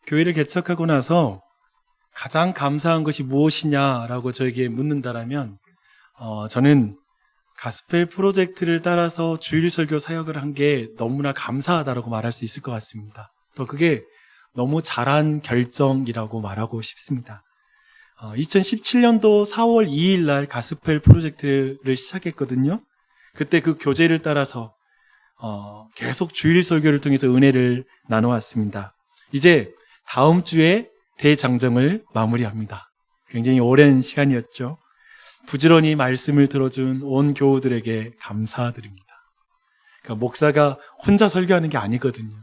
교회를 개척하고 나서 가장 감사한 것이 무엇이냐라고 저에게 묻는다라면 저는 가스펠 프로젝트를 따라서 주일 설교 사역을 한 게 너무나 감사하다라고 말할 수 있을 것 같습니다. 또 그게 너무 잘한 결정이라고 말하고 싶습니다. 2017년도 4월 2일 날 가스펠 프로젝트를 시작했거든요. 그때 그 교재를 따라서 계속 주일 설교를 통해서 은혜를 나눠왔습니다. 이제 다음 주에 대장정을 마무리합니다. 굉장히 오랜 시간이었죠. 부지런히 말씀을 들어준 온 교우들에게 감사드립니다. 그러니까 목사가 혼자 설교하는 게 아니거든요.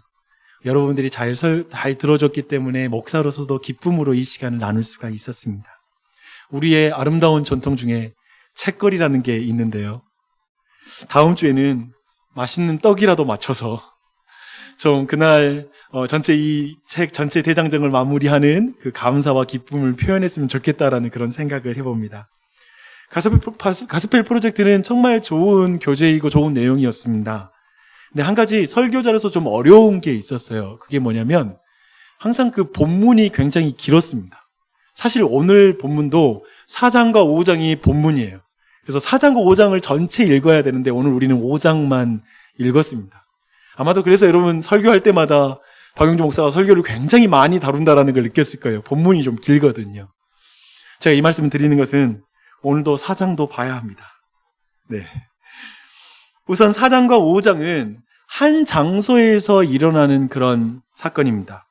여러분들이 잘 들어줬기 때문에 목사로서도 기쁨으로 이 시간을 나눌 수가 있었습니다. 우리의 아름다운 전통 중에 책거리라는 게 있는데요. 다음 주에는 맛있는 떡이라도 맞춰서 좀 그날 이 책 전체 대장정을 마무리하는 그 감사와 기쁨을 표현했으면 좋겠다라는 그런 생각을 해봅니다. 가스펠 프로젝트는 정말 좋은 교재이고 좋은 내용이었습니다. 근데 한 가지 설교자로서 좀 어려운 게 있었어요. 그게 뭐냐면 항상 그 본문이 굉장히 길었습니다. 사실 오늘 본문도 4장과 5장이 본문이에요. 그래서 4장과 5장을 전체 읽어야 되는데 오늘 우리는 5장만 읽었습니다. 아마도 그래서 여러분 설교할 때마다 박용주 목사가 설교를 굉장히 많이 다룬다라는 걸 느꼈을 거예요. 본문이 좀 길거든요. 제가 이 말씀을 드리는 것은 오늘도 4장도 봐야 합니다. 네. 우선 4장과 5장은 한 장소에서 일어나는 그런 사건입니다.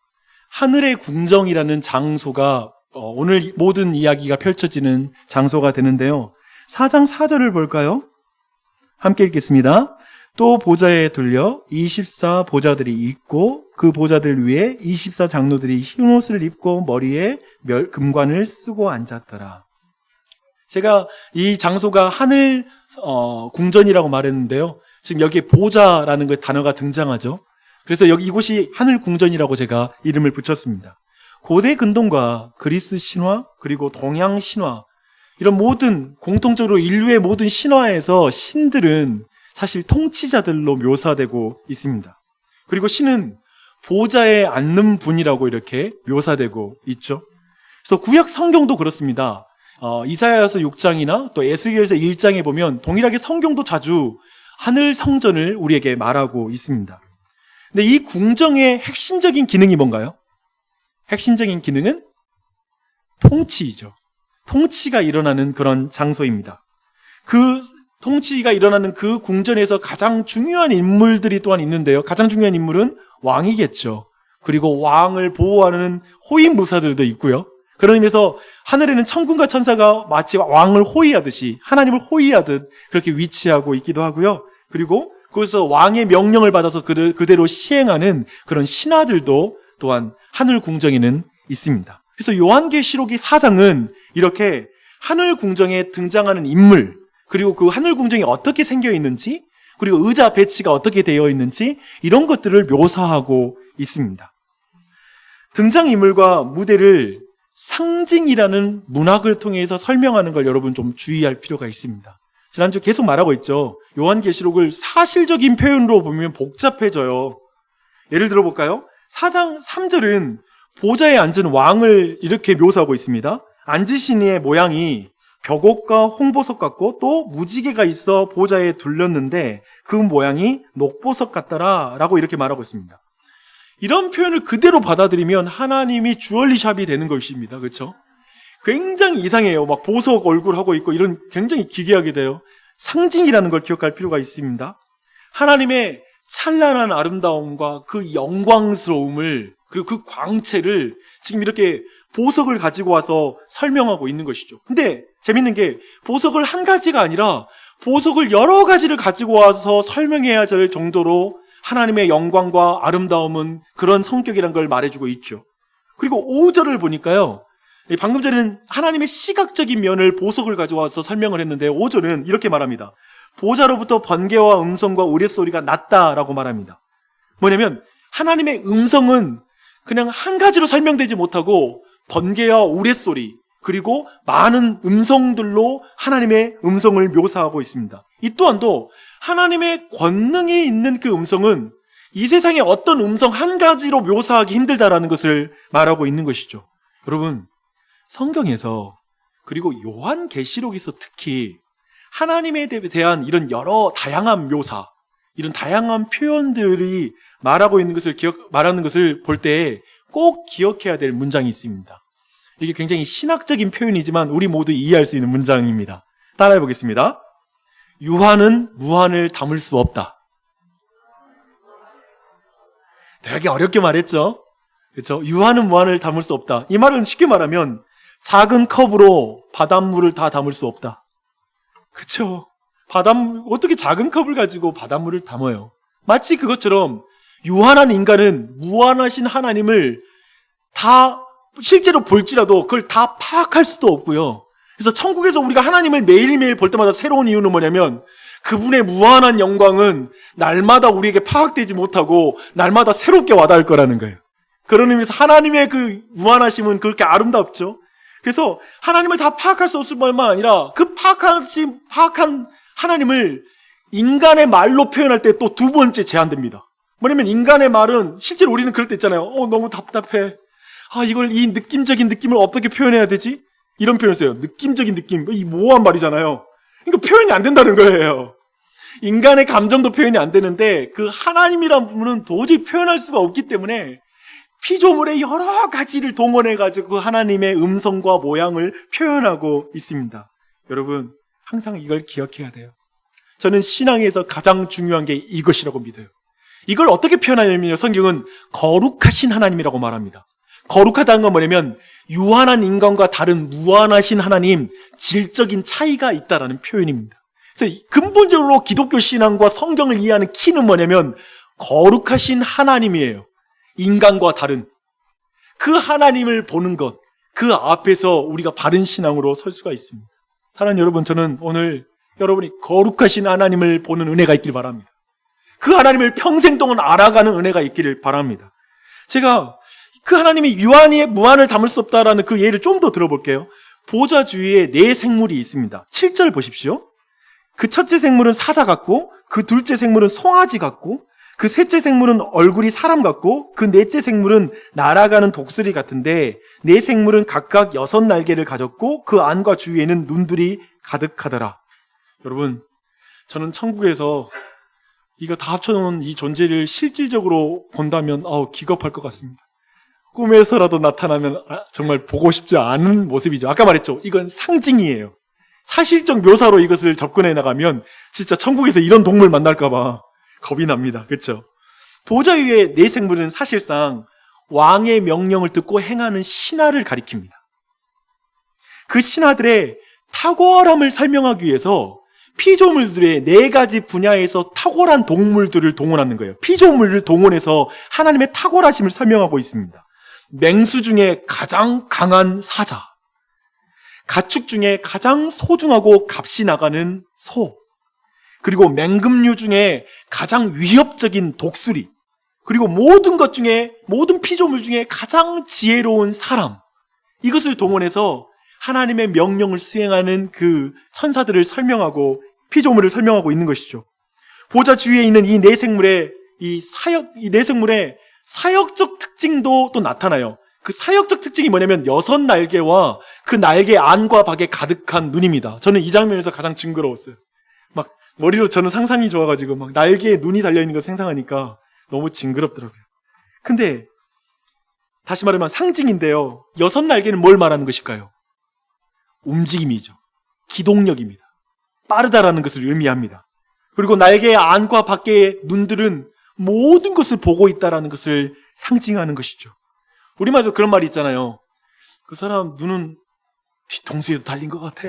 하늘의 궁정이라는 장소가 오늘 모든 이야기가 펼쳐지는 장소가 되는데요. 4장 4절을 볼까요? 함께 읽겠습니다. 또 보좌에 둘려 24 보좌들이 있고 그 보좌들 위에 24 장로들이 흰 옷을 입고 머리에 금관을 쓰고 앉았더라. 제가 이 장소가 하늘 궁전이라고 말했는데요. 지금 여기에 보좌라는 그 단어가 등장하죠. 그래서 여기 이곳이 하늘 궁전이라고 제가 이름을 붙였습니다. 고대 근동과 그리스 신화 그리고 동양 신화 이런 모든 공통적으로 인류의 모든 신화에서 신들은 사실 통치자들로 묘사되고 있습니다. 그리고 신은 보좌에 앉는 분이라고 이렇게 묘사되고 있죠. 그래서 구약 성경도 그렇습니다. 이사야서 6장이나 또 에스겔서 1장에 보면 동일하게 성경도 자주 하늘 성전을 우리에게 말하고 있습니다. 근데 이 궁정의 핵심적인 기능이 뭔가요? 핵심적인 기능은 통치이죠. 통치가 일어나는 그런 장소입니다. 그 통치가 일어나는 그 궁전에서 가장 중요한 인물들이 또한 있는데요. 가장 중요한 인물은 왕이겠죠. 그리고 왕을 보호하는 호위무사들도 있고요. 그런 의미에서 하늘에는 천군과 천사가 마치 왕을 호위하듯이 하나님을 호위하듯 그렇게 위치하고 있기도 하고요. 그리고 거기서 왕의 명령을 받아서 그대로 시행하는 그런 신하들도 또한 하늘 궁정에는 있습니다. 그래서 요한계시록의 4장은 이렇게 하늘 궁정에 등장하는 인물 그리고 그 하늘 궁정이 어떻게 생겨 있는지 그리고 의자 배치가 어떻게 되어 있는지 이런 것들을 묘사하고 있습니다. 등장인물과 무대를 상징이라는 문학을 통해서 설명하는 걸 여러분 좀 주의할 필요가 있습니다. 지난주 계속 말하고 있죠. 요한계시록을 사실적인 표현으로 보면 복잡해져요. 예를 들어 볼까요? 4장 3절은 보좌에 앉은 왕을 이렇게 묘사하고 있습니다. 앉으신 이의 모양이 벽옷과 홍보석 같고 또 무지개가 있어 보좌에 둘렸는데 그 모양이 녹보석 같더라 라고 이렇게 말하고 있습니다. 이런 표현을 그대로 받아들이면 하나님이 주얼리샵이 되는 것입니다. 그렇죠? 굉장히 이상해요. 막 보석 얼굴 하고 있고 이런 굉장히 기괴하게 돼요. 상징이라는 걸 기억할 필요가 있습니다. 하나님의 찬란한 아름다움과 그 영광스러움을 그리고 그 광채를 지금 이렇게 보석을 가지고 와서 설명하고 있는 것이죠. 근데 재밌는 게 보석을 한 가지가 아니라 보석을 여러 가지를 가지고 와서 설명해야 될 정도로 하나님의 영광과 아름다움은 그런 성격이라는 걸 말해주고 있죠. 그리고 5절을 보니까요. 방금 전에는 하나님의 시각적인 면을 보석을 가져와서 설명을 했는데 5절은 이렇게 말합니다. 보좌로부터 번개와 음성과 우레소리가 났다라고 말합니다. 뭐냐면 하나님의 음성은 그냥 한 가지로 설명되지 못하고 번개와 우레소리 그리고 많은 음성들로 하나님의 음성을 묘사하고 있습니다. 이 또한도 하나님의 권능이 있는 그 음성은 이 세상의 어떤 음성 한 가지로 묘사하기 힘들다라는 것을 말하고 있는 것이죠. 여러분, 성경에서 그리고 요한계시록에서 특히 하나님에 대한 이런 여러 다양한 묘사, 이런 다양한 표현들이 말하는 것을 볼 때 꼭 기억해야 될 문장이 있습니다. 이게 굉장히 신학적인 표현이지만 우리 모두 이해할 수 있는 문장입니다. 따라해 보겠습니다. 유한은 무한을 담을 수 없다. 되게 어렵게 말했죠? 그렇죠? 유한은 무한을 담을 수 없다. 이 말은 쉽게 말하면 작은 컵으로 바닷물을 다 담을 수 없다. 그렇죠? 어떻게 작은 컵을 가지고 바닷물을 담아요? 마치 그것처럼 유한한 인간은 무한하신 하나님을 다 실제로 볼지라도 그걸 다 파악할 수도 없고요. 그래서 천국에서 우리가 하나님을 매일매일 볼 때마다 새로운 이유는 뭐냐면 그분의 무한한 영광은 날마다 우리에게 파악되지 못하고 날마다 새롭게 와닿을 거라는 거예요. 그런 의미에서 하나님의 그 무한하심은 그렇게 아름답죠. 그래서 하나님을 다 파악할 수 없을 뿐만 아니라 그 파악한 하나님을 인간의 말로 표현할 때 또 두 번째 제한됩니다. 뭐냐면 인간의 말은 실제로 우리는 그럴 때 있잖아요. 너무 답답해. 이 느낌적인 느낌을 어떻게 표현해야 되지? 이런 표현을 써요. 느낌적인 느낌. 이 모호한 말이잖아요. 그러니까 표현이 안 된다는 거예요. 인간의 감정도 표현이 안 되는데 그 하나님이란 부분은 도저히 표현할 수가 없기 때문에 피조물의 여러 가지를 동원해가지고 그 하나님의 음성과 모양을 표현하고 있습니다. 여러분, 항상 이걸 기억해야 돼요. 저는 신앙에서 가장 중요한 게 이것이라고 믿어요. 이걸 어떻게 표현하냐면요. 성경은 거룩하신 하나님이라고 말합니다. 거룩하다는 건 뭐냐면 유한한 인간과 다른 무한하신 하나님, 질적인 차이가 있다라는 표현입니다. 그래서 근본적으로 기독교 신앙과 성경을 이해하는 키는 뭐냐면 거룩하신 하나님이에요. 인간과 다른 그 하나님을 보는 것, 그 앞에서 우리가 바른 신앙으로 설 수가 있습니다. 사랑하는 여러분, 저는 오늘 여러분이 거룩하신 하나님을 보는 은혜가 있길 바랍니다. 그 하나님을 평생 동안 알아가는 은혜가 있기를 바랍니다. 제가 그 하나님이 유한의 무한을 담을 수 없다라는 그 예를 좀 더 들어볼게요. 보좌 주위에 네 생물이 있습니다. 7절 보십시오. 그 첫째 생물은 사자 같고, 그 둘째 생물은 송아지 같고, 그 셋째 생물은 얼굴이 사람 같고, 그 넷째 생물은 날아가는 독수리 같은데, 네 생물은 각각 6날개를 가졌고 그 안과 주위에는 눈들이 가득하더라. 여러분, 저는 천국에서 이거 다 합쳐놓은 이 존재를 실질적으로 본다면 기겁할 것 같습니다. 꿈에서라도 나타나면 정말 보고 싶지 않은 모습이죠. 아까 말했죠. 이건 상징이에요. 사실적 묘사로 이것을 접근해 나가면 진짜 천국에서 이런 동물 만날까 봐 겁이 납니다. 그렇죠? 보좌 위에 네 생물은 사실상 왕의 명령을 듣고 행하는 신하를 가리킵니다. 그 신하들의 탁월함을 설명하기 위해서 피조물들의 네 가지 분야에서 탁월한 동물들을 동원하는 거예요. 피조물을 동원해서 하나님의 탁월하심을 설명하고 있습니다. 맹수 중에 가장 강한 사자, 가축 중에 가장 소중하고 값이 나가는 소, 그리고 맹금류 중에 가장 위협적인 독수리, 그리고 모든 피조물 중에 가장 지혜로운 사람, 이것을 동원해서 하나님의 명령을 수행하는 그 천사들을 피조물을 설명하고 있는 것이죠. 보좌 주위에 있는 이 네 생물의 사역적 특징도 또 나타나요. 그 사역적 특징이 뭐냐면 6날개와 그 날개 안과 밖에 가득한 눈입니다. 저는 이 장면에서 가장 징그러웠어요. 막 머리로 저는 상상이 좋아가지고 막 날개에 눈이 달려있는 거 생각하니까 너무 징그럽더라고요. 근데 다시 말하면 상징인데요. 6날개는 뭘 말하는 것일까요? 움직임이죠. 기동력입니다. 빠르다라는 것을 의미합니다. 그리고 날개의 안과 밖의 눈들은 모든 것을 보고 있다라는 것을 상징하는 것이죠. 우리말도 그런 말이 있잖아요. 그 사람 눈은 뒤통수에도 달린 것 같아.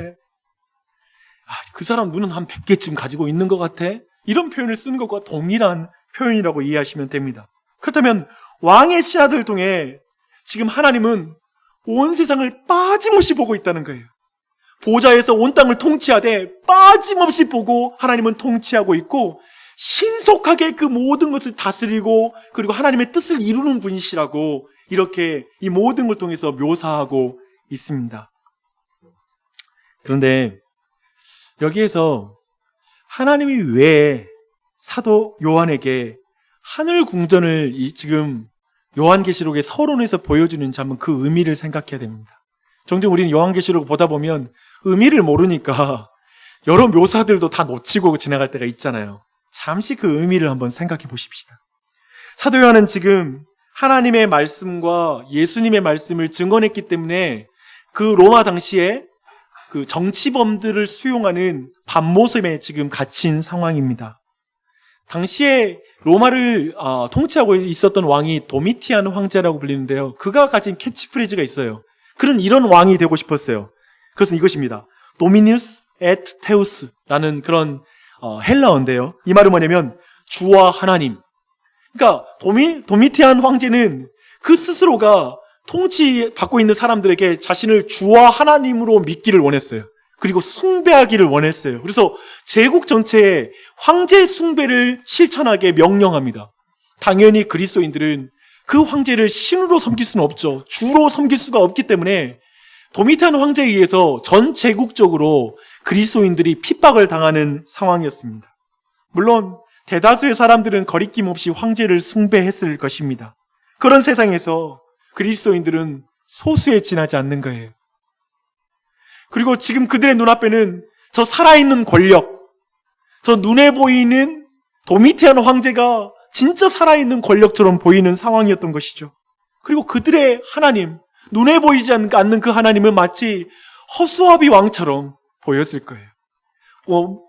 그 사람 눈은 한 100개쯤 가지고 있는 것 같아. 이런 표현을 쓰는 것과 동일한 표현이라고 이해하시면 됩니다. 그렇다면 왕의 신하들을 통해 지금 하나님은 온 세상을 빠짐없이 보고 있다는 거예요. 보좌에서 온 땅을 통치하되 빠짐없이 보고 하나님은 통치하고 있고 신속하게 그 모든 것을 다스리고 그리고 하나님의 뜻을 이루는 분이시라고 이렇게 이 모든 걸 통해서 묘사하고 있습니다. 그런데 여기에서 하나님이 왜 사도 요한에게 하늘 궁전을 지금 요한계시록의 서론에서 보여주는지 한번 그 의미를 생각해야 됩니다. 종종 우리는 요한계시록을 보다 보면 의미를 모르니까 여러 묘사들도 다 놓치고 지나갈 때가 있잖아요. 잠시 그 의미를 한번 생각해 보십시다. 사도 요한은 지금 하나님의 말씀과 예수님의 말씀을 증언했기 때문에 그 로마 당시에 그 정치범들을 수용하는 반모섬에 지금 갇힌 상황입니다. 당시에 로마를 통치하고 있었던 왕이 도미티안 황제라고 불리는데요. 그가 가진 캐치프레이즈가 있어요. 그는 이런 왕이 되고 싶었어요. 그것은 이것입니다. 도미니우스 et 테우스라는 그런 헬라어인데요. 이 말은 뭐냐면 주와 하나님. 그러니까 도미티안 황제는 그 스스로가 통치받고 있는 사람들에게 자신을 주와 하나님으로 믿기를 원했어요. 그리고 숭배하기를 원했어요. 그래서 제국 전체에 황제 숭배를 실천하게 명령합니다. 당연히 그리스도인들은 그 황제를 신으로 섬길 수는 없죠. 주로 섬길 수가 없기 때문에 도미티안 황제에 의해서 전 제국적으로 그리스도인들이 핍박을 당하는 상황이었습니다. 물론 대다수의 사람들은 거리낌 없이 황제를 숭배했을 것입니다. 그런 세상에서 그리스도인들은 소수에 지나지 않는 거예요. 그리고 지금 그들의 눈앞에는 저 살아있는 권력, 저 눈에 보이는 도미티안 황제가 진짜 살아있는 권력처럼 보이는 상황이었던 것이죠. 그리고 그들의 하나님, 눈에 보이지 않는 그 하나님은 마치 허수아비 왕처럼 보였을 거예요.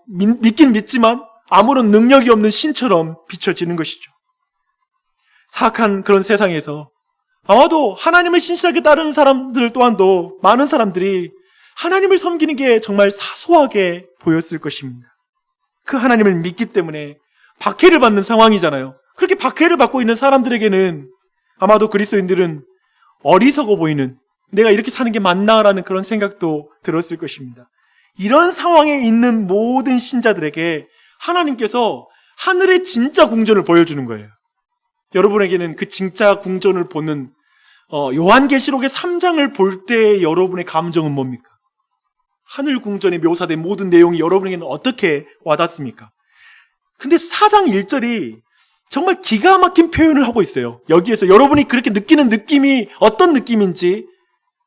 믿긴 믿지만 아무런 능력이 없는 신처럼 비춰지는 것이죠. 사악한 그런 세상에서 아마도 하나님을 신실하게 따르는 사람들 또한도 많은 사람들이 하나님을 섬기는 게 정말 사소하게 보였을 것입니다. 그 하나님을 믿기 때문에 박해를 받는 상황이잖아요. 그렇게 박해를 받고 있는 사람들에게는 아마도 그리스도인들은 어리석어 보이는, 내가 이렇게 사는 게 맞나라는 그런 생각도 들었을 것입니다. 이런 상황에 있는 모든 신자들에게 하나님께서 하늘의 진짜 궁전을 보여주는 거예요. 여러분에게는 그 진짜 궁전을 보는 요한계시록의 3장을 볼 때 여러분의 감정은 뭡니까? 하늘 궁전에 묘사된 모든 내용이 여러분에게는 어떻게 와닿습니까? 근데 4장 1절이 정말 기가 막힌 표현을 하고 있어요. 여기에서 여러분이 그렇게 느끼는 느낌이 어떤 느낌인지,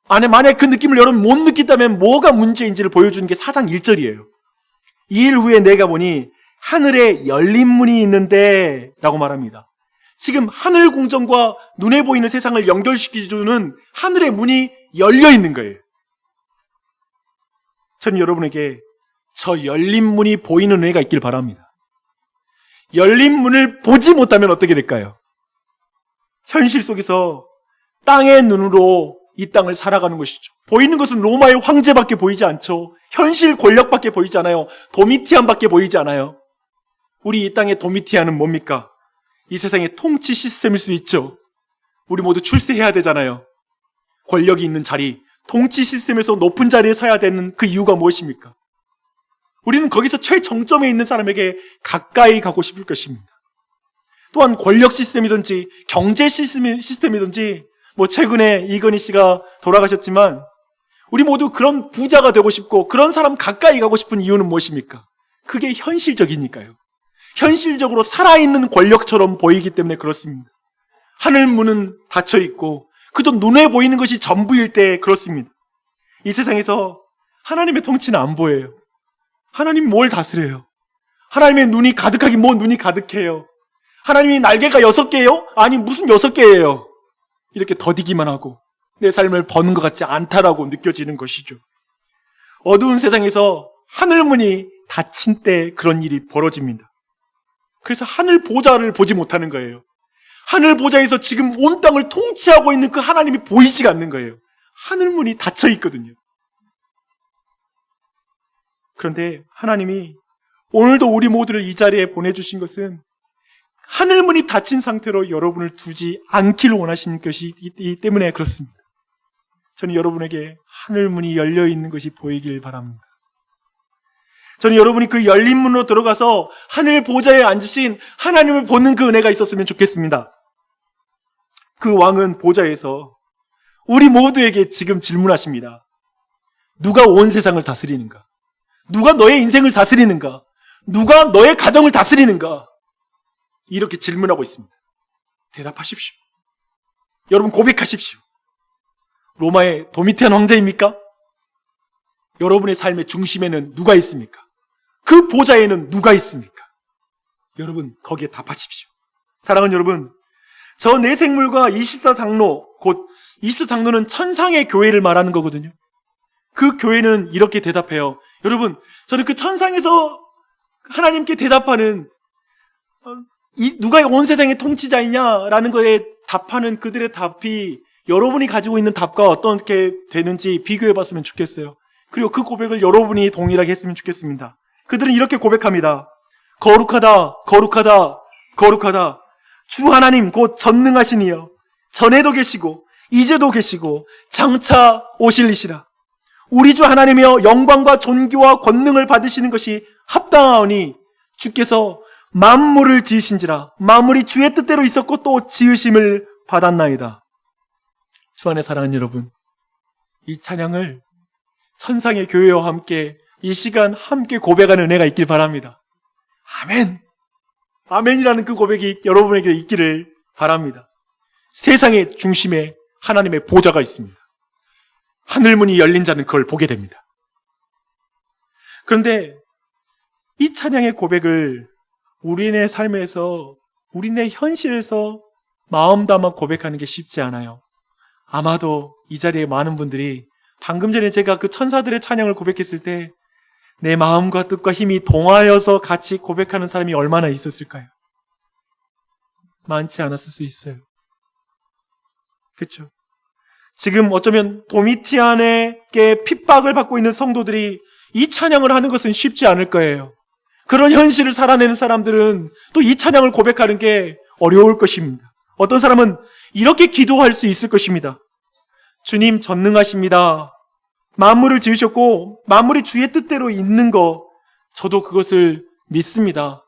만약 그 느낌을 여러분 못 느낀다면 뭐가 문제인지를 보여주는 게 4장 1절이에요. 2일 후에 내가 보니 하늘에 열린 문이 있는데 라고 말합니다. 지금 하늘 궁전과 눈에 보이는 세상을 연결시켜주는 하늘의 문이 열려 있는 거예요. 저는 여러분에게 저 열린 문이 보이는 은혜가 있길 바랍니다. 열린 문을 보지 못하면 어떻게 될까요? 현실 속에서 땅의 눈으로 이 땅을 살아가는 것이죠. 보이는 것은 로마의 황제밖에 보이지 않죠. 현실 권력밖에 보이지 않아요. 도미티안밖에 보이지 않아요. 우리 이 땅의 도미티안은 뭡니까? 이 세상의 통치 시스템일 수 있죠. 우리 모두 출세해야 되잖아요. 권력이 있는 자리, 통치 시스템에서 높은 자리에 서야 되는 그 이유가 무엇입니까? 우리는 거기서 최정점에 있는 사람에게 가까이 가고 싶을 것입니다. 또한 권력 시스템이든지 경제 시스템이든지 최근에 이건희 씨가 돌아가셨지만 우리 모두 그런 부자가 되고 싶고 그런 사람 가까이 가고 싶은 이유는 무엇입니까? 그게 현실적이니까요. 현실적으로 살아있는 권력처럼 보이기 때문에 그렇습니다. 하늘 문은 닫혀 있고 그저 눈에 보이는 것이 전부일 때 그렇습니다. 이 세상에서 하나님의 통치는 안 보여요. 하나님이 뭘 다스려요? 하나님의 눈이 가득하긴 뭐 눈이 가득해요. 하나님이 날개가 6개예요? 아니 무슨 6개예요? 이렇게 더디기만 하고 내 삶을 버는 것 같지 않다라고 느껴지는 것이죠. 어두운 세상에서 하늘문이 닫힌 때 그런 일이 벌어집니다. 그래서 하늘 보좌를 보지 못하는 거예요. 하늘 보좌에서 지금 온 땅을 통치하고 있는 그 하나님이 보이지가 않는 거예요. 하늘문이 닫혀 있거든요. 그런데 하나님이 오늘도 우리 모두를 이 자리에 보내주신 것은 하늘문이 닫힌 상태로 여러분을 두지 않기를 원하시는 것이기 때문에 그렇습니다. 저는 여러분에게 하늘문이 열려 있는 것이 보이길 바랍니다. 저는 여러분이 그 열린 문으로 들어가서 하늘 보좌에 앉으신 하나님을 보는 그 은혜가 있었으면 좋겠습니다. 그 왕은 보좌에서 우리 모두에게 지금 질문하십니다. 누가 온 세상을 다스리는가? 누가 너의 인생을 다스리는가? 누가 너의 가정을 다스리는가? 이렇게 질문하고 있습니다. 대답하십시오. 여러분 고백하십시오. 로마의 도미티안 황제입니까? 여러분의 삶의 중심에는 누가 있습니까? 그 보좌에는 누가 있습니까? 여러분 거기에 답하십시오. 사랑하는 여러분, 저 내 생물과 24장로, 곧 24장로는 천상의 교회를 말하는 거거든요. 그 교회는 이렇게 대답해요. 여러분, 저는 그 천상에서 하나님께 대답하는 누가 온 세상의 통치자이냐라는 거에 답하는 그들의 답이 여러분이 가지고 있는 답과 어떻게 되는지 비교해 봤으면 좋겠어요. 그리고 그 고백을 여러분이 동일하게 했으면 좋겠습니다. 그들은 이렇게 고백합니다. 거룩하다, 거룩하다, 거룩하다. 주 하나님 곧 전능하신 이여, 전에도 계시고 이제도 계시고 장차 오실리시라. 우리 주 하나님이여, 영광과 존귀와 권능을 받으시는 것이 합당하오니 주께서 만물을 지으신지라. 만물이 주의 뜻대로 있었고 또 지으심을 받았나이다. 주 안에 사랑하는 여러분, 이 찬양을 천상의 교회와 함께 이 시간 함께 고백하는 은혜가 있길 바랍니다. 아멘! 아멘이라는 그 고백이 여러분에게 있기를 바랍니다. 세상의 중심에 하나님의 보좌가 있습니다. 하늘문이 열린 자는 그걸 보게 됩니다. 그런데 이 찬양의 고백을 우리네 삶에서, 우리네 현실에서 마음 담아 고백하는 게 쉽지 않아요. 아마도 이 자리에 많은 분들이 방금 전에 제가 그 천사들의 찬양을 고백했을 때 내 마음과 뜻과 힘이 동하여서 같이 고백하는 사람이 얼마나 있었을까요? 많지 않았을 수 있어요. 그렇죠? 지금 어쩌면 도미티안에게 핍박을 받고 있는 성도들이 이 찬양을 하는 것은 쉽지 않을 거예요. 그런 현실을 살아내는 사람들은 또 이 찬양을 고백하는 게 어려울 것입니다. 어떤 사람은 이렇게 기도할 수 있을 것입니다. 주님 전능하십니다. 만물을 지으셨고 만물이 주의 뜻대로 있는 거, 저도 그것을 믿습니다.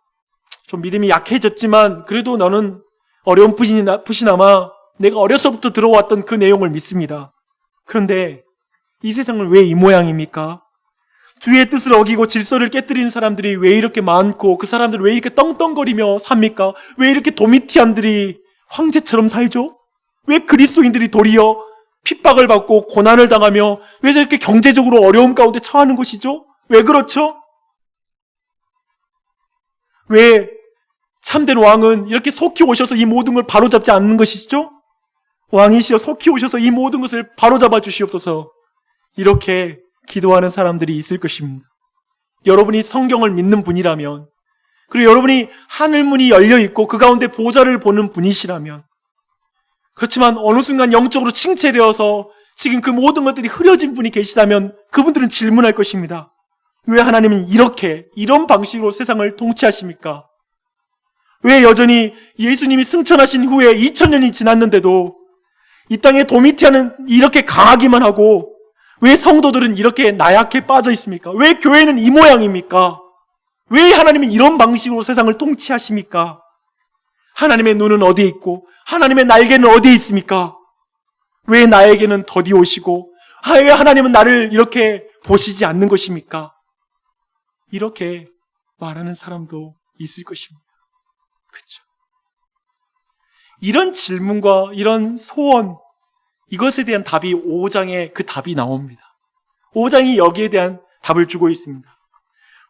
좀 믿음이 약해졌지만 그래도 너는 어려운 푸시나마 내가 어려서부터 들어왔던 그 내용을 믿습니다. 그런데 이 세상은 왜 이 모양입니까? 주의 뜻을 어기고 질서를 깨뜨리는 사람들이 왜 이렇게 많고 그 사람들은 왜 이렇게 떵떵거리며 삽니까? 왜 이렇게 도미티안들이 황제처럼 살죠? 왜 그리스도인들이 도리어 핍박을 받고 고난을 당하며 왜 저렇게 경제적으로 어려움 가운데 처하는 것이죠? 왜 그렇죠? 왜 참된 왕은 이렇게 속히 오셔서 이 모든 걸 바로잡지 않는 것이죠? 왕이시여 속히 오셔서 이 모든 것을 바로잡아 주시옵소서. 이렇게 기도하는 사람들이 있을 것입니다. 여러분이 성경을 믿는 분이라면, 그리고 여러분이 하늘문이 열려있고 그 가운데 보좌를 보는 분이시라면, 그렇지만 어느 순간 영적으로 침체되어서 지금 그 모든 것들이 흐려진 분이 계시다면 그분들은 질문할 것입니다. 왜 하나님은 이런 방식으로 세상을 통치하십니까? 왜 여전히 예수님이 승천하신 후에 2000년이 지났는데도 이 땅에 도미티안은 이렇게 강하기만 하고 왜 성도들은 이렇게 나약해 빠져 있습니까? 왜 교회는 이 모양입니까? 왜 하나님은 이런 방식으로 세상을 통치하십니까? 하나님의 눈은 어디에 있고 하나님의 날개는 어디에 있습니까? 왜 나에게는 더디 오시고 왜 하나님은 나를 이렇게 보시지 않는 것입니까? 이렇게 말하는 사람도 있을 것입니다. 그렇죠? 이런 질문과 이런 소원, 이것에 대한 답이 5장에 그 답이 나옵니다. 5장이 여기에 대한 답을 주고 있습니다.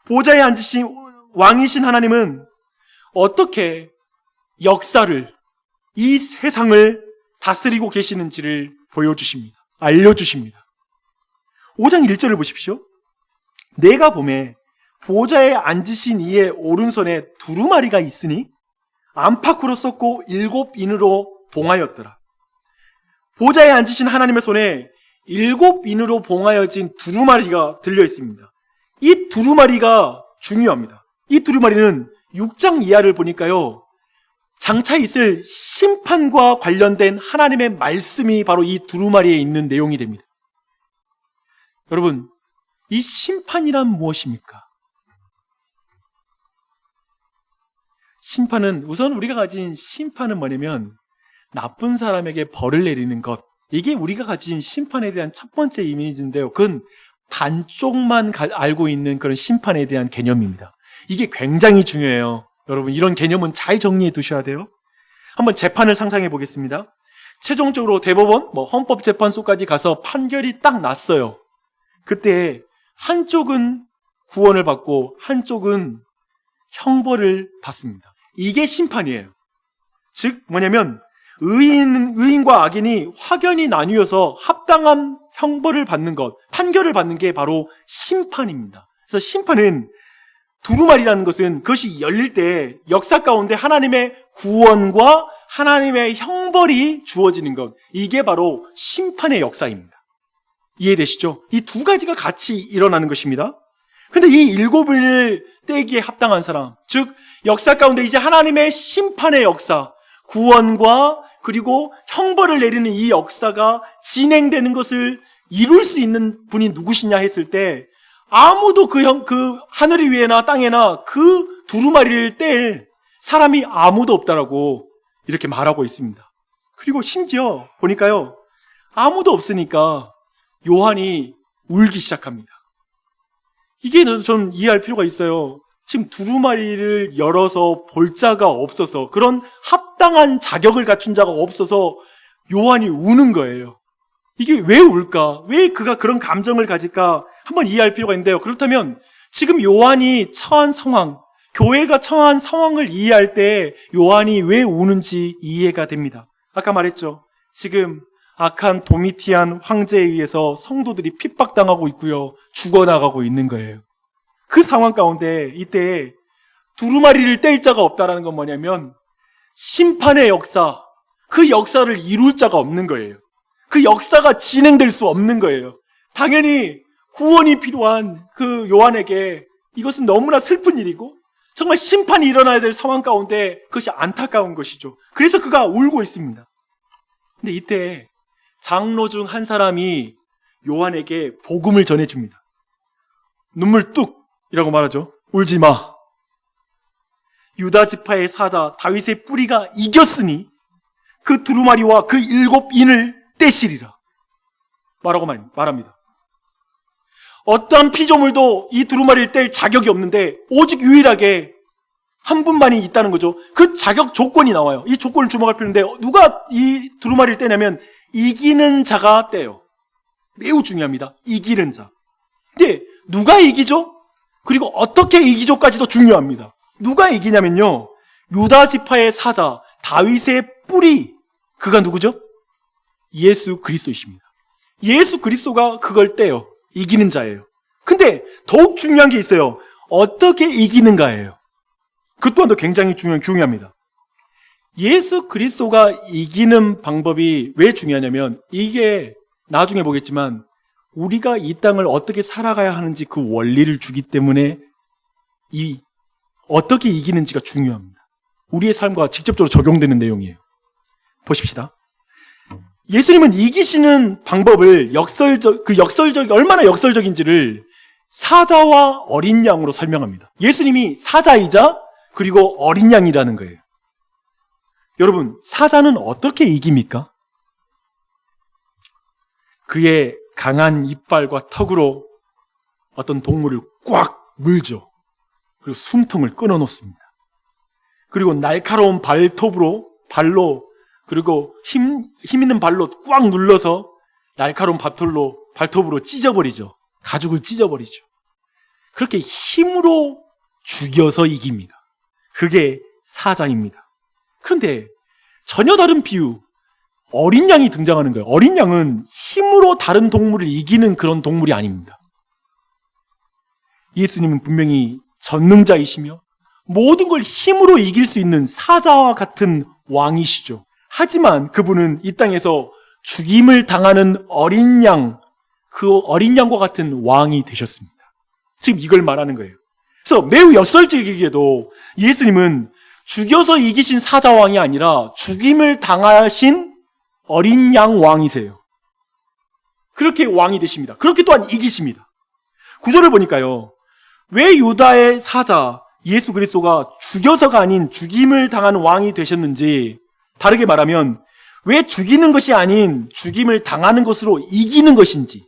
보좌에 앉으신 왕이신 하나님은 어떻게 역사를, 이 세상을 다스리고 계시는지를 보여주십니다. 알려주십니다. 5장 1절을 보십시오. 내가 보매 보좌에 앉으신 이의 오른손에 두루마리가 있으니 안팎으로 썼고 7인으로 봉하였더라. 보좌에 앉으신 하나님의 손에 7인으로 봉하여진 두루마리가 들려 있습니다. 이 두루마리가 중요합니다. 이 두루마리는 6장 이하를 보니까요, 장차 있을 심판과 관련된 하나님의 말씀이 바로 이 두루마리에 있는 내용이 됩니다. 여러분, 이 심판이란 무엇입니까? 심판은, 우선 우리가 가진 심판은 뭐냐면 나쁜 사람에게 벌을 내리는 것, 이게 우리가 가진 심판에 대한 첫 번째 이미지인데요, 그건 반쪽만 알고 있는 그런 심판에 대한 개념입니다. 이게 굉장히 중요해요. 여러분, 이런 개념은 잘 정리해 두셔야 돼요. 한번 재판을 상상해 보겠습니다. 최종적으로 대법원, 헌법재판소까지 가서 판결이 딱 났어요. 그때 한쪽은 구원을 받고 한쪽은 형벌을 받습니다. 이게 심판이에요. 즉 뭐냐면 의인과 악인이 확연히 나뉘어서 합당한 형벌을 받는 것, 판결을 받는 게 바로 심판입니다. 그래서 심판은 두루마리라는 것은 그것이 열릴 때 역사 가운데 하나님의 구원과 하나님의 형벌이 주어지는 것, 이게 바로 심판의 역사입니다. 이해되시죠? 이 두 가지가 같이 일어나는 것입니다. 근데 이 일곱을 떼기에 합당한 사람, 즉 역사 가운데 이제 하나님의 심판의 역사, 구원과 그리고 형벌을 내리는 이 역사가 진행되는 것을 이룰 수 있는 분이 누구시냐 했을 때 아무도 그 하늘 위에나 땅에나 그 두루마리를 뗄 사람이 아무도 없다라고 이렇게 말하고 있습니다. 그리고 심지어 보니까요, 아무도 없으니까 요한이 울기 시작합니다. 이게 좀 이해할 필요가 있어요. 지금 두루마리를 열어서 볼 자가 없어서, 그런 합당한 자격을 갖춘 자가 없어서 요한이 우는 거예요. 이게 왜 울까? 왜 그가 그런 감정을 가질까? 한번 이해할 필요가 있는데요. 그렇다면 지금 요한이 처한 상황, 교회가 처한 상황을 이해할 때 요한이 왜 우는지 이해가 됩니다. 아까 말했죠. 지금 악한 도미티안 황제에 의해서 성도들이 핍박당하고 있고요, 죽어나가고 있는 거예요. 그 상황 가운데 이때 두루마리를 뗄 자가 없다라는 건 뭐냐면 심판의 역사, 그 역사를 이룰 자가 없는 거예요. 그 역사가 진행될 수 없는 거예요. 당연히 구원이 필요한 그 요한에게 이것은 너무나 슬픈 일이고 정말 심판이 일어나야 될 상황 가운데 그것이 안타까운 것이죠. 그래서 그가 울고 있습니다. 근데 이때 장로 중 한 사람이 요한에게 복음을 전해줍니다. 눈물 뚝이라고 말하죠. 울지 마. 유다 지파의 사자 다윗의 뿌리가 이겼으니 그 두루마리와 그 일곱 인을 떼시리라 말하고 말합니다. 어떠한 피조물도 이 두루마리를 뗄 자격이 없는데 오직 유일하게 한 분만이 있다는 거죠. 그 자격 조건이 나와요. 이 조건을 주목할 필요인데 누가 이 두루마리를 떼냐면 이기는 자가 떼요. 매우 중요합니다. 이기는 자. 근데 누가 이기죠? 그리고 어떻게 이기죠까지도 중요합니다. 누가 이기냐면요, 유다 지파의 사자 다윗의 뿌리, 그가 누구죠? 예수 그리스도이십니다. 예수 그리스도가 그걸 떼요. 이기는 자예요. 근데 더욱 중요한 게 있어요. 어떻게 이기는가예요. 그 또한도 굉장히 중요합니다. 예수 그리스도가 이기는 방법이 왜 중요하냐면 이게 나중에 보겠지만 우리가 이 땅을 어떻게 살아가야 하는지 그 원리를 주기 때문에 어떻게 이기는지가 중요합니다. 우리의 삶과 직접적으로 적용되는 내용이에요. 보십시다. 예수님은 이기시는 방법을 얼마나 역설적인지를 사자와 어린 양으로 설명합니다. 예수님이 사자이자 그리고 어린 양이라는 거예요. 여러분, 사자는 어떻게 이깁니까? 그의 강한 이빨과 턱으로 어떤 동물을 꽉 물죠. 그리고 숨통을 끊어놓습니다. 그리고 날카로운 발로 그리고 힘 있는 발로 꽉 눌러서 날카로운 발톱으로 찢어버리죠. 가죽을 찢어버리죠. 그렇게 힘으로 죽여서 이깁니다. 그게 사자입니다. 그런데 전혀 다른 비유, 어린 양이 등장하는 거예요. 어린 양은 힘으로 다른 동물을 이기는 그런 동물이 아닙니다. 예수님은 분명히 전능자이시며 모든 걸 힘으로 이길 수 있는 사자와 같은 왕이시죠. 하지만 그분은 이 땅에서 죽임을 당하는 어린 양, 그 어린 양과 같은 왕이 되셨습니다. 지금 이걸 말하는 거예요. 그래서 매우 역설적이게도 예수님은 죽여서 이기신 사자왕이 아니라 죽임을 당하신 어린 양 왕이세요. 그렇게 왕이 되십니다. 그렇게 또한 이기십니다. 구절을 보니까요, 왜 유다의 사자 예수 그리스도가 죽여서가 아닌 죽임을 당한 왕이 되셨는지, 다르게 말하면 왜 죽이는 것이 아닌 죽임을 당하는 것으로 이기는 것인지,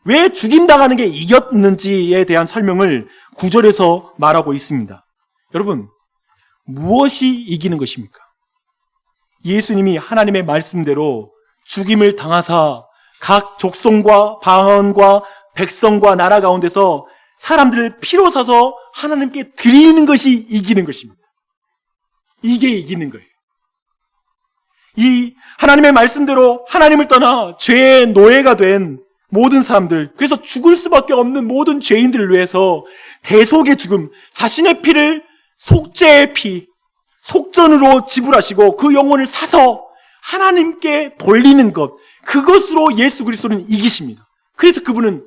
왜 죽임당하는 게 이겼는지에 대한 설명을 구절에서 말하고 있습니다. 여러분, 무엇이 이기는 것입니까? 예수님이 하나님의 말씀대로 죽임을 당하사 각 족속과 방언과 백성과 나라 가운데서 사람들을 피로 사서 하나님께 드리는 것이 이기는 것입니다. 이게 이기는 거예요. 이 하나님의 말씀대로 하나님을 떠나 죄의 노예가 된 모든 사람들, 그래서 죽을 수밖에 없는 모든 죄인들을 위해서 대속의 죽음, 자신의 피를 속죄의 피, 속전으로 지불하시고 그 영혼을 사서 하나님께 돌리는 것, 그것으로 예수 그리스도는 이기십니다. 그래서 그분은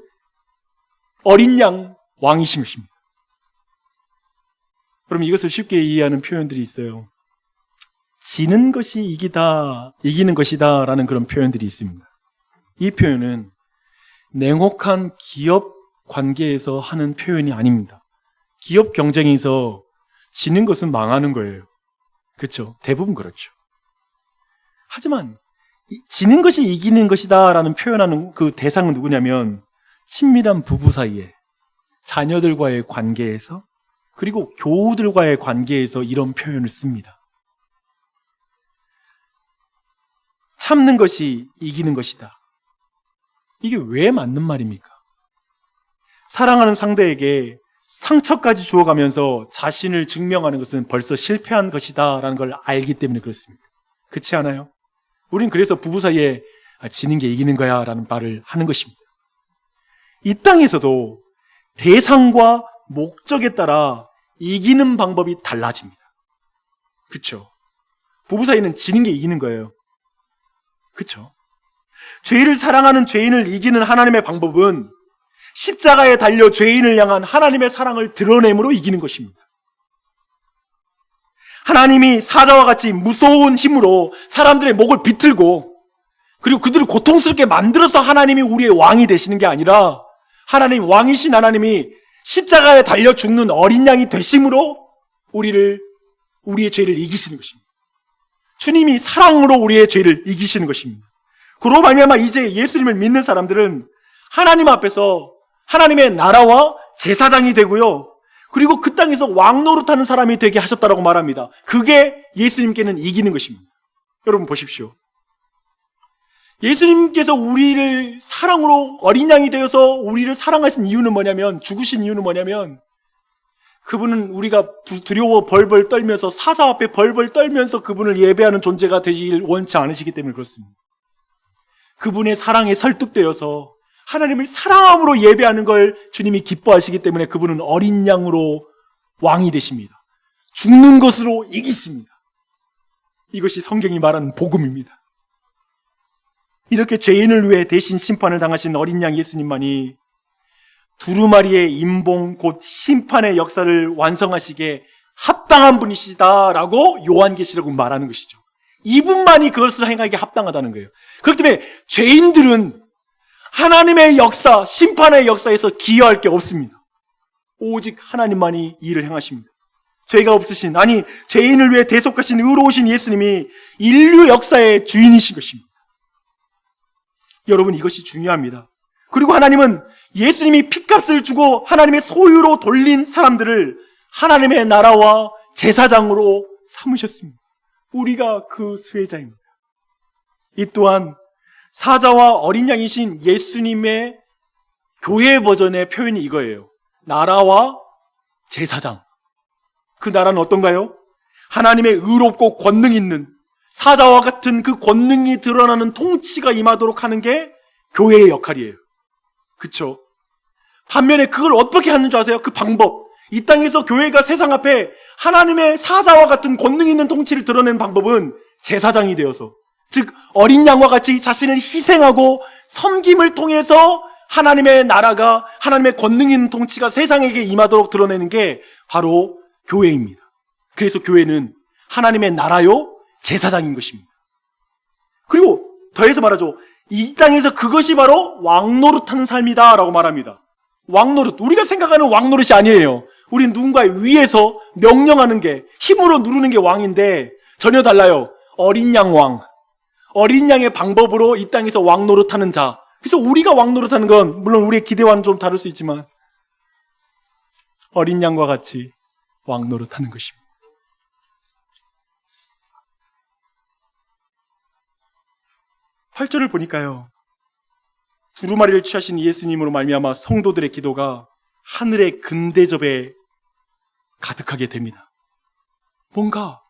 어린 양 왕이신 것입니다. 그럼 이것을 쉽게 이해하는 표현들이 있어요. 지는 것이 이기는 것이다 라는 그런 표현들이 있습니다. 이 표현은 냉혹한 기업 관계에서 하는 표현이 아닙니다. 기업 경쟁에서 지는 것은 망하는 거예요. 그렇죠? 대부분 그렇죠. 하지만 지는 것이 이기는 것이다 라는 표현하는 그 대상은 누구냐면 친밀한 부부 사이에, 자녀들과의 관계에서, 그리고 교우들과의 관계에서 이런 표현을 씁니다. 참는 것이 이기는 것이다. 이게 왜 맞는 말입니까? 사랑하는 상대에게 상처까지 주어가면서 자신을 증명하는 것은 벌써 실패한 것이다 라는 걸 알기 때문에 그렇습니다. 그렇지 않아요? 우린 그래서 부부 사이에 지는 게 이기는 거야 라는 말을 하는 것입니다. 이 땅에서도 대상과 목적에 따라 이기는 방법이 달라집니다. 그렇죠? 부부 사이는 지는 게 이기는 거예요. 그렇죠? 죄를 사랑하는 죄인을 이기는 하나님의 방법은 십자가에 달려 죄인을 향한 하나님의 사랑을 드러냄으로 이기는 것입니다. 하나님이 사자와 같이 무서운 힘으로 사람들의 목을 비틀고 그리고 그들을 고통스럽게 만들어서 하나님이 우리의 왕이 되시는 게 아니라 하나님, 왕이신 하나님이 십자가에 달려 죽는 어린 양이 되심으로 우리의 죄를 이기시는 것입니다. 주님이 사랑으로 우리의 죄를 이기시는 것입니다. 그로 말미암아 이제 예수님을 믿는 사람들은 하나님 앞에서 하나님의 나라와 제사장이 되고요. 그리고 그 땅에서 왕 노릇하는 사람이 되게 하셨다라고 말합니다. 그게 예수님께는 이기는 것입니다. 여러분 보십시오. 예수님께서 우리를 사랑으로 어린 양이 되어서 우리를 사랑하신 이유는 뭐냐면, 죽으신 이유는 뭐냐면, 그분은 우리가 두려워 벌벌 떨면서, 사자 앞에 벌벌 떨면서 그분을 예배하는 존재가 되길 원치 않으시기 때문에 그렇습니다. 그분의 사랑에 설득되어서 하나님을 사랑함으로 예배하는 걸 주님이 기뻐하시기 때문에 그분은 어린 양으로 왕이 되십니다. 죽는 것으로 이기십니다. 이것이 성경이 말하는 복음입니다. 이렇게 죄인을 위해 대신 심판을 당하신 어린 양 예수님만이 두루마리의 임봉 곧 심판의 역사를 완성하시기에 합당한 분이시다라고 요한계시록은 말하는 것이죠. 이분만이 그것을 행하기에 합당하다는 거예요. 그렇기 때문에 죄인들은 하나님의 역사, 심판의 역사에서 기여할 게 없습니다. 오직 하나님만이 일을 행하십니다. 죄가 없으신, 아니 죄인을 위해 대속하신 의로우신 예수님이 인류 역사의 주인이신 것입니다. 여러분, 이것이 중요합니다. 그리고 하나님은 예수님이 핏값을 주고 하나님의 소유로 돌린 사람들을 하나님의 나라와 제사장으로 삼으셨습니다. 우리가 그 수혜자입니다. 이 또한 사자와 어린 양이신 예수님의 교회 버전의 표현이 이거예요. 나라와 제사장. 그 나라는 어떤가요? 하나님의 의롭고 권능 있는 사자와 같은 그 권능이 드러나는 통치가 임하도록 하는 게 교회의 역할이에요. 그쵸? 반면에 그걸 어떻게 하는 줄 아세요? 그 방법. 이 땅에서 교회가 세상 앞에 하나님의 사자와 같은 권능 있는 통치를 드러내는 방법은 제사장이 되어서, 즉 어린 양과 같이 자신을 희생하고 섬김을 통해서 하나님의 나라가, 하나님의 권능 있는 통치가 세상에게 임하도록 드러내는 게 바로 교회입니다. 그래서 교회는 하나님의 나라요 제사장인 것입니다. 그리고 더해서 말하죠. 이 땅에서 그것이 바로 왕노릇하는 삶이다 라고 말합니다. 왕노릇, 우리가 생각하는 왕노릇이 아니에요. 우린 누군가의 위에서 명령하는 게, 힘으로 누르는 게 왕인데 전혀 달라요. 어린 양 왕, 어린 양의 방법으로 이 땅에서 왕노릇하는 자. 그래서 우리가 왕노릇하는 건 물론 우리의 기대와는 좀 다를 수 있지만 어린 양과 같이 왕노릇하는 것입니다. 8절을 보니까요. 두루마리를 취하신 예수님으로 말미암아 성도들의 기도가 하늘의 근대접에 가득하게 됩니다. 뭔가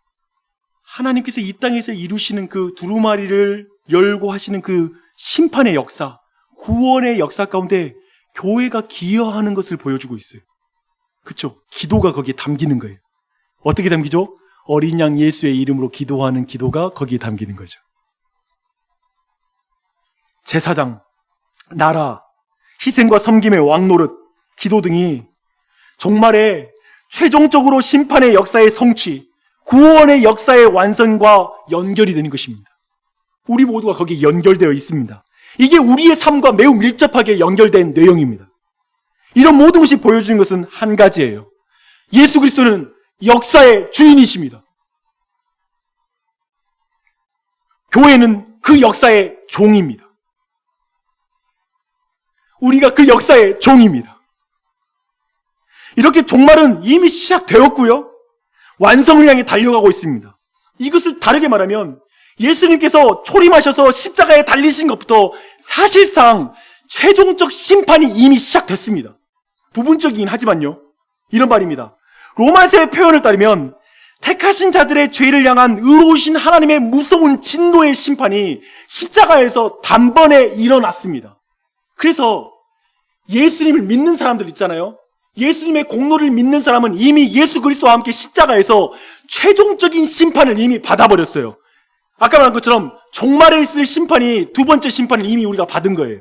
하나님께서 이 땅에서 이루시는 그 두루마리를 열고 하시는 그 심판의 역사, 구원의 역사 가운데 교회가 기여하는 것을 보여주고 있어요. 그렇죠? 기도가 거기에 담기는 거예요. 어떻게 담기죠? 어린 양 예수의 이름으로 기도하는 기도가 거기에 담기는 거죠. 제사장, 나라, 희생과 섬김의 왕노릇, 기도 등이 종말에 최종적으로 심판의 역사의 성취, 구원의 역사의 완성과 연결이 되는 것입니다. 우리 모두가 거기에 연결되어 있습니다. 이게 우리의 삶과 매우 밀접하게 연결된 내용입니다. 이런 모든 것이 보여주는 것은 한 가지예요. 예수 그리스도는 역사의 주인이십니다. 교회는 그 역사의 종입니다. 우리가 그 역사의 종입니다. 이렇게 종말은 이미 시작되었고요. 완성을 향해 달려가고 있습니다. 이것을 다르게 말하면 예수님께서 초림하셔서 십자가에 달리신 것부터 사실상 최종적 심판이 이미 시작됐습니다. 부분적이긴 하지만요. 이런 말입니다. 로마서의 표현을 따르면 택하신 자들의 죄를 향한 의로우신 하나님의 무서운 진노의 심판이 십자가에서 단번에 일어났습니다. 그래서 예수님을 믿는 사람들 있잖아요. 예수님의 공로를 믿는 사람은 이미 예수 그리스도와 함께 십자가에서 최종적인 심판을 이미 받아버렸어요. 아까 말한 것처럼 종말에 있을 심판이 두 번째 심판을 이미 우리가 받은 거예요.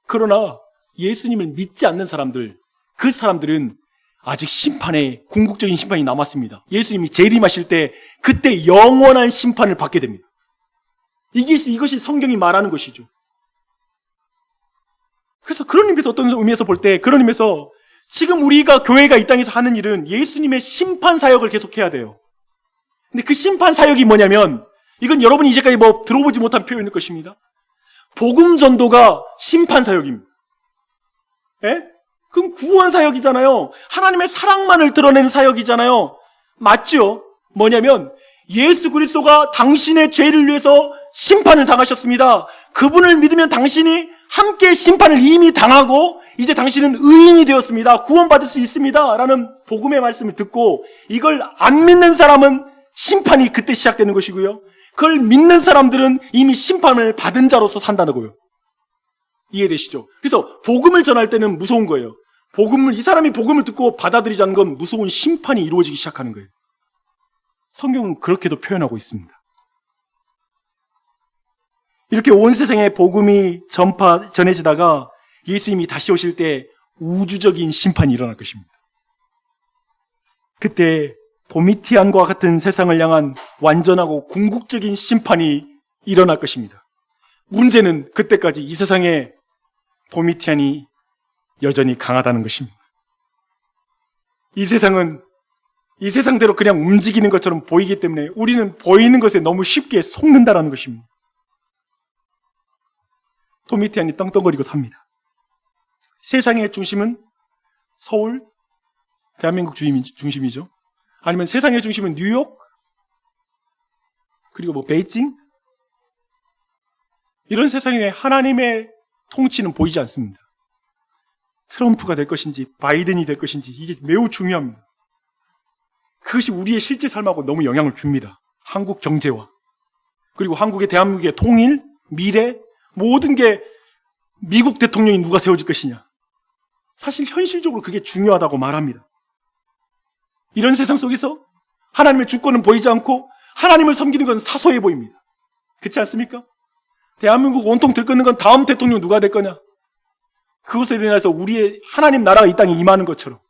그러나 예수님을 믿지 않는 사람들, 그 사람들은 아직 심판에, 궁극적인 심판이 남았습니다. 예수님이 재림하실 때 그때 영원한 심판을 받게 됩니다. 이것이 성경이 말하는 것이죠. 그래서 그런 의미에서, 어떤 의미에서 볼 때, 그런 의미에서 지금 우리가 교회가 이 땅에서 하는 일은 예수님의 심판 사역을 계속해야 돼요. 근데 그 심판 사역이 뭐냐면, 이건 여러분이 이제까지 들어보지 못한 표현일 것입니다. 복음 전도가 심판 사역입니다. 예? 그럼 구원 사역이잖아요. 하나님의 사랑만을 드러내는 사역이잖아요. 맞죠? 뭐냐면 예수 그리스도가 당신의 죄를 위해서 심판을 당하셨습니다. 그분을 믿으면 당신이 함께 심판을 이미 당하고 이제 당신은 의인이 되었습니다. 구원받을 수 있습니다. 라는 복음의 말씀을 듣고 이걸 안 믿는 사람은 심판이 그때 시작되는 것이고요. 그걸 믿는 사람들은 이미 심판을 받은 자로서 산다는 거예요. 이해되시죠? 그래서 복음을 전할 때는 무서운 거예요. 이 사람이 복음을 듣고 받아들이지 않는 건 무서운 심판이 이루어지기 시작하는 거예요. 성경은 그렇게도 표현하고 있습니다. 이렇게 온 세상에 복음이 전해지다가 예수님이 다시 오실 때 우주적인 심판이 일어날 것입니다. 그때 도미티안과 같은 세상을 향한 완전하고 궁극적인 심판이 일어날 것입니다. 문제는 그때까지 이 세상에 도미티안이 여전히 강하다는 것입니다. 이 세상은 이 세상대로 그냥 움직이는 것처럼 보이기 때문에 우리는 보이는 것에 너무 쉽게 속는다는 것입니다. 도미티안이 떵떵거리고 삽니다. 세상의 중심은 서울, 대한민국 중심이죠. 아니면 세상의 중심은 뉴욕, 그리고 베이징, 이런 세상에 하나님의 통치는 보이지 않습니다. 트럼프가 될 것인지 바이든이 될 것인지 이게 매우 중요합니다. 그것이 우리의 실제 삶하고 너무 영향을 줍니다. 한국 경제와 그리고 대한민국의 통일, 미래, 모든 게 미국 대통령이 누가 세워질 것이냐. 사실 현실적으로 그게 중요하다고 말합니다. 이런 세상 속에서 하나님의 주권은 보이지 않고 하나님을 섬기는 건 사소해 보입니다. 그렇지 않습니까? 대한민국 온통 들끓는 건 다음 대통령 누가 될 거냐. 그것으로 인해서 우리의 하나님 나라가 이 땅에 임하는 것처럼,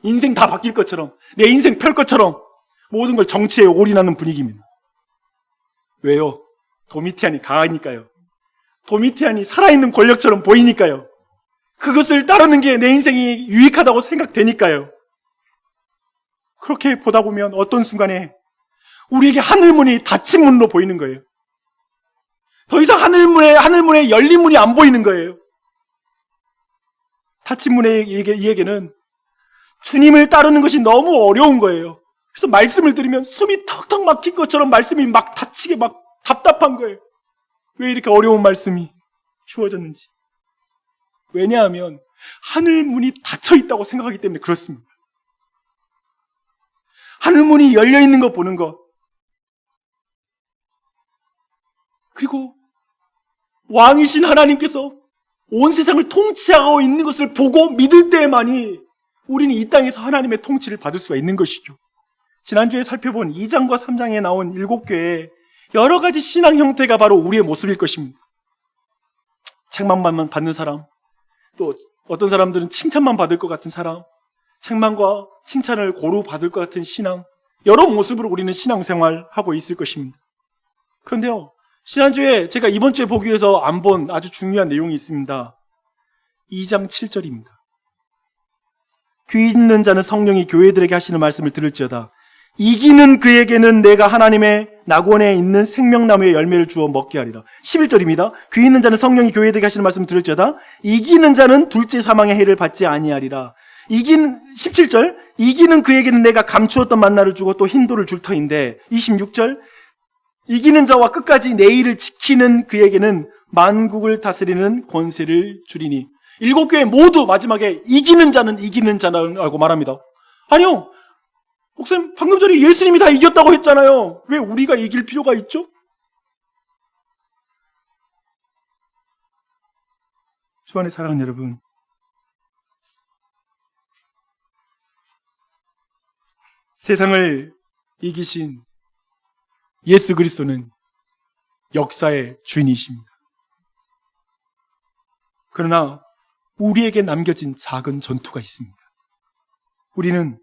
인생 다 바뀔 것처럼, 내 인생 펼 것처럼 모든 걸 정치에 올인하는 분위기입니다. 왜요? 도미티안이 강하니까요. 도미티안이 살아있는 권력처럼 보이니까요. 그것을 따르는 게 내 인생이 유익하다고 생각되니까요. 그렇게 보다 보면 어떤 순간에 우리에게 하늘문이 닫힌 문으로 보이는 거예요. 더 이상 하늘문에 열린 문이 안 보이는 거예요. 닫힌 문의 이에게는 주님을 따르는 것이 너무 어려운 거예요. 그래서 말씀을 들으면 숨이 턱턱 막힌 것처럼 말씀이 막 닫히게 막 답답한 거예요. 왜 이렇게 어려운 말씀이 주어졌는지. 왜냐하면 하늘 문이 닫혀 있다고 생각하기 때문에 그렇습니다. 하늘 문이 열려 있는 것 보는 것. 그리고 왕이신 하나님께서 온 세상을 통치하고 있는 것을 보고 믿을 때만이 우리는 이 땅에서 하나님의 통치를 받을 수가 있는 것이죠. 지난주에 살펴본 2장과 3장에 나온 7개의 여러 가지 신앙 형태가 바로 우리의 모습일 것입니다. 책망만 받는 사람, 또 어떤 사람들은 칭찬만 받을 것 같은 사람, 책망과 칭찬을 고루 받을 것 같은 신앙, 여러 모습으로 우리는 신앙생활하고 있을 것입니다. 그런데요, 지난주에 제가 이번 주에 보기 위해서 안 본 아주 중요한 내용이 있습니다. 2장 7절입니다. 귀 있는 자는 성령이 교회들에게 하시는 말씀을 들을지어다. 이기는 그에게는 내가 하나님의 낙원에 있는 생명나무의 열매를 주어 먹게 하리라. 11절입니다. 귀 있는 자는 성령이 교회들에게 하시는 말씀을 들을지어다. 이기는 자는 둘째 사망의 해를 받지 아니하리라. 17절. 이기는 그에게는 내가 감추었던 만나를 주고 또 흰돌을 줄 터인데. 26절. 이기는 자와 끝까지 내 일을 지키는 그에게는 만국을 다스리는 권세를 주리니. 7교회 모두 마지막에 이기는 자라고 말합니다. 아니요. 목사님, 방금 전에 예수님이 다 이겼다고 했잖아요. 왜 우리가 이길 필요가 있죠? 주 안에 사랑하는 여러분, 세상을 이기신 예수 그리스도는 역사의 주인이십니다. 그러나 우리에게 남겨진 작은 전투가 있습니다. 우리는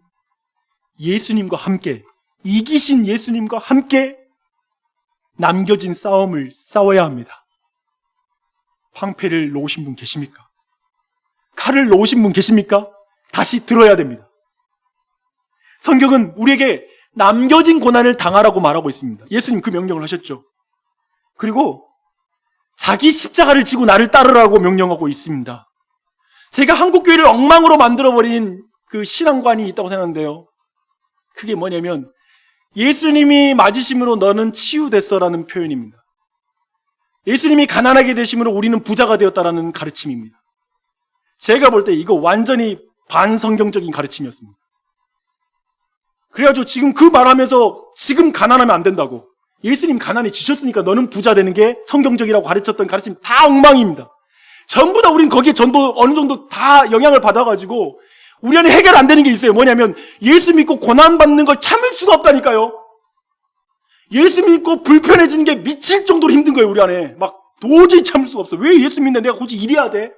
예수님과 함께, 이기신 예수님과 함께 남겨진 싸움을 싸워야 합니다. 황폐를 놓으신 분 계십니까? 칼을 놓으신 분 계십니까? 다시 들어야 됩니다. 성경은 우리에게 남겨진 고난을 당하라고 말하고 있습니다. 예수님 그 명령을 하셨죠. 그리고 자기 십자가를 지고 나를 따르라고 명령하고 있습니다. 제가 한국교회를 엉망으로 만들어버린 그 신앙관이 있다고 생각하는데요. 그게 뭐냐면 예수님이 맞으심으로 너는 치유됐어라는 표현입니다. 예수님이 가난하게 되심으로 우리는 부자가 되었다라는 가르침입니다. 제가 볼 때 이거 완전히 반성경적인 가르침이었습니다. 그래가지고 지금 그 말하면서 지금 가난하면 안 된다고, 예수님 가난해지셨으니까 너는 부자 되는 게 성경적이라고 가르쳤던 가르침 다 엉망입니다. 전부 다 우린 거기에 어느 정도 다 영향을 받아가지고 우리 안에 해결 안 되는 게 있어요. 뭐냐면 예수 믿고 고난받는 걸 참을 수가 없다니까요. 예수 믿고 불편해지는 게 미칠 정도로 힘든 거예요. 우리 안에 막 도저히 참을 수가 없어. 왜 예수 믿는데 내가 굳이 이래야 돼?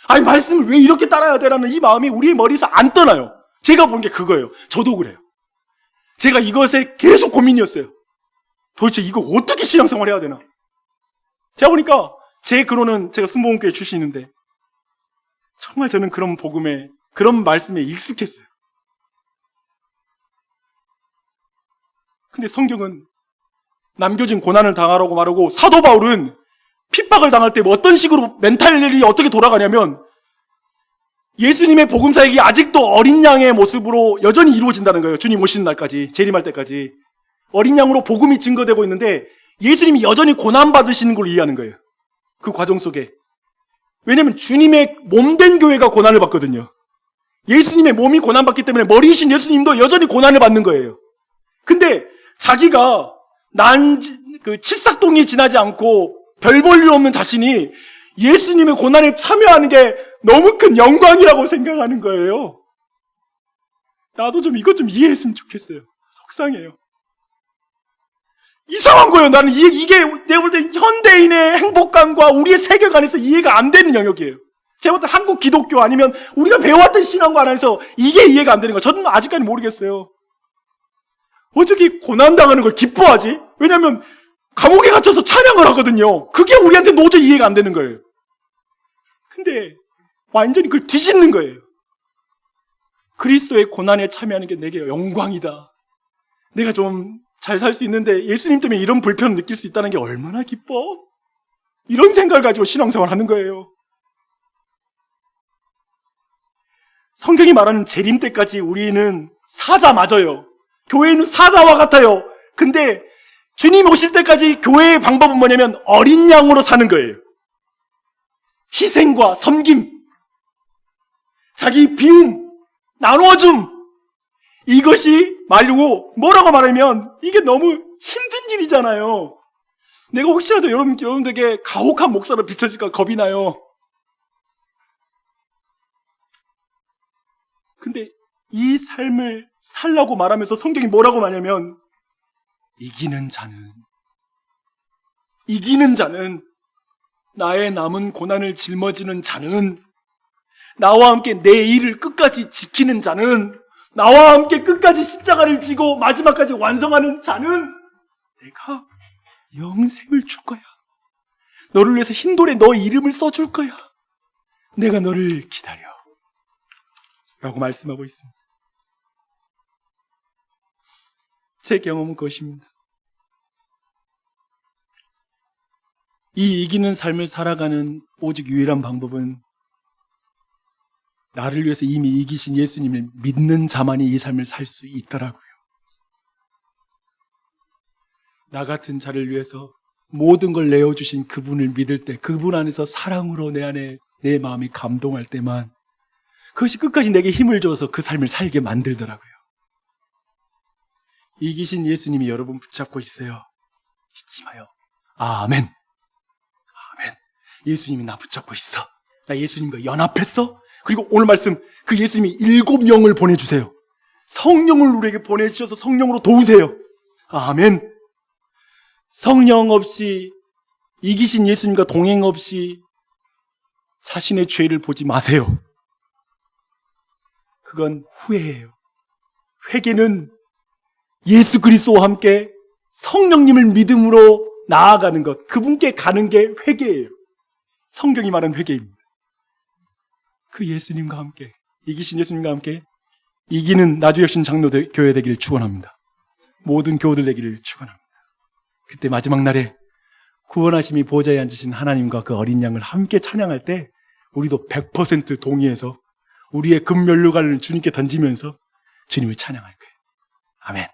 아니 말씀을 왜 이렇게 따라야 되라는 이 마음이 우리의 머리에서 안 떠나요. 제가 본 게 그거예요. 저도 그래요. 제가 이것에 계속 고민이었어요. 도대체 이거 어떻게 신앙생활 해야 되나? 제가 보니까 제 근원은 제가 순복음교회 출신인데 정말 저는 그런 복음에, 그런 말씀에 익숙했어요. 근데 성경은 남겨진 고난을 당하라고 말하고, 사도 바울은 핍박을 당할 때 뭐 어떤 식으로 멘탈이 어떻게 돌아가냐면 예수님의 복음 사역이 아직도 어린 양의 모습으로 여전히 이루어진다는 거예요. 주님 오시는 날까지, 재림할 때까지 어린 양으로 복음이 증거되고 있는데 예수님이 여전히 고난받으시는 걸 이해하는 거예요. 그 과정 속에. 왜냐면 주님의 몸된 교회가 고난을 받거든요. 예수님의 몸이 고난받기 때문에 머리이신 예수님도 여전히 고난을 받는 거예요. 근데 자기가 칠삭동이 지나지 않고 별 볼 일 없는 자신이 예수님의 고난에 참여하는 게 너무 큰 영광이라고 생각하는 거예요. 나도 좀 이것 좀 이해했으면 좋겠어요. 속상해요. 이상한 거예요. 나는 이게 내가 볼 때 현대인의 행복감과 우리의 세계관에서 이해가 안 되는 영역이에요. 제가 볼 때 한국 기독교 아니면 우리가 배워왔던 신앙관 안에서 이게 이해가 안 되는 거예요. 저는 아직까지 모르겠어요. 어떻게 고난당하는 걸 기뻐하지? 왜냐면 감옥에 갇혀서 찬양을 하거든요. 그게 우리한테 도저히 이해가 안 되는 거예요. 근데 완전히 그걸 뒤집는 거예요. 그리스도의 고난에 참여하는 게 내게 영광이다. 내가 좀 잘 살 수 있는데 예수님 때문에 이런 불편을 느낄 수 있다는 게 얼마나 기뻐? 이런 생각을 가지고 신앙생활을 하는 거예요. 성경이 말하는 재림 때까지 우리는 사자 맞아요. 교회는 사자와 같아요. 근데 주님 오실 때까지 교회의 방법은 뭐냐면 어린 양으로 사는 거예요. 희생과 섬김, 자기 비움, 나누어줌, 이것이 말이고 뭐라고 말하면 이게 너무 힘든 일이잖아요. 내가 혹시라도 여러분들에게 가혹한 목사로 비춰질까 겁이 나요. 근데 이 삶을 살라고 말하면서 성경이 뭐라고 말하냐면 이기는 자는 나의 남은 고난을 짊어지는 자는 나와 함께 내 일을 끝까지 지키는 자는 나와 함께 끝까지 십자가를 지고 마지막까지 완성하는 자는 내가 영생을 줄 거야. 너를 위해서 흰돌에 너 이름을 써줄 거야. 내가 너를 기다려. 라고 말씀하고 있습니다. 제 경험은 그것입니다. 이 이기는 삶을 살아가는 오직 유일한 방법은 나를 위해서 이미 이기신 예수님을 믿는 자만이 이 삶을 살 수 있더라고요. 나 같은 자를 위해서 모든 걸 내어주신 그분을 믿을 때, 그분 안에서 사랑으로 내 안에 내 마음이 감동할 때만 그것이 끝까지 내게 힘을 줘서 그 삶을 살게 만들더라고요. 이기신 예수님이 여러분 붙잡고 있어요. 잊지 마요. 아멘. 아멘. 예수님이 나 붙잡고 있어. 나 예수님과 연합했어. 그리고 오늘 말씀, 그 예수님이 7명을 보내주세요. 성령을 우리에게 보내주셔서 성령으로 도우세요. 아멘. 성령 없이, 이기신 예수님과 동행 없이 자신의 죄를 보지 마세요. 그건 후회예요. 회개는 예수 그리스도와 함께 성령님을 믿음으로 나아가는 것, 그분께 가는 게 회개예요. 성경이 말하는 회개입니다. 그 예수님과 함께, 이기신 예수님과 함께 이기는 나주혁신 장로교회 되기를 축원합니다. 모든 교우들 되기를 축원합니다. 그때 마지막 날에 구원하심이 보좌에 앉으신 하나님과 그 어린 양을 함께 찬양할 때 우리도 100% 동의해서 우리의 금면류관을 주님께 던지면서 주님을 찬양할 거예요. 아멘.